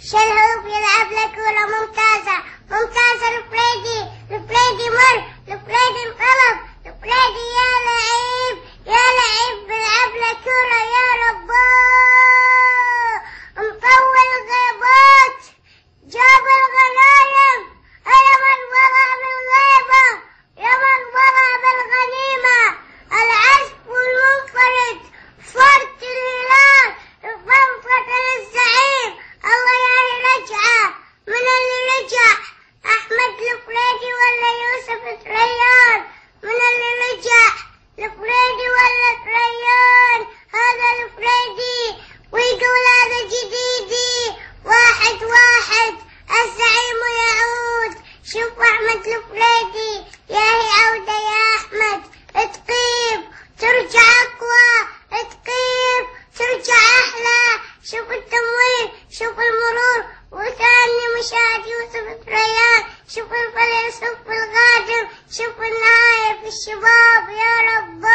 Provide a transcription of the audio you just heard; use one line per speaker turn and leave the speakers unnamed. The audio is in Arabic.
شلهوب يلعب لك كورة ممتازة ممتازة لفريدي لفريدي مر لفريدي انقلب لفريدي يا لعيب يا لعيب بيلعب لك كورة يا رباه مطول الغيبات جاب الغنايم يا من ورا بالغيبة يا من ورا بالغنيمة العزف المنفرد فرد الهلال فانفت الزعيم الله يا رجعه من اللي رجع أحمد الفريدي ولا يوسف الريان من اللي رجع الفريدي ولا الريان هذا الفريدي ويقول هذا جديدي واحد واحد الزعيم يعود شوف أحمد الفريدي يا هي عودة يا أحمد تقيم ترجع أقوى تقيم ترجع أحلى شوف التمويل شوف المرور وثاني مشاهد يوسف الريان شوف الفيلسوف القادم شوف النهاية في الشباب يا رب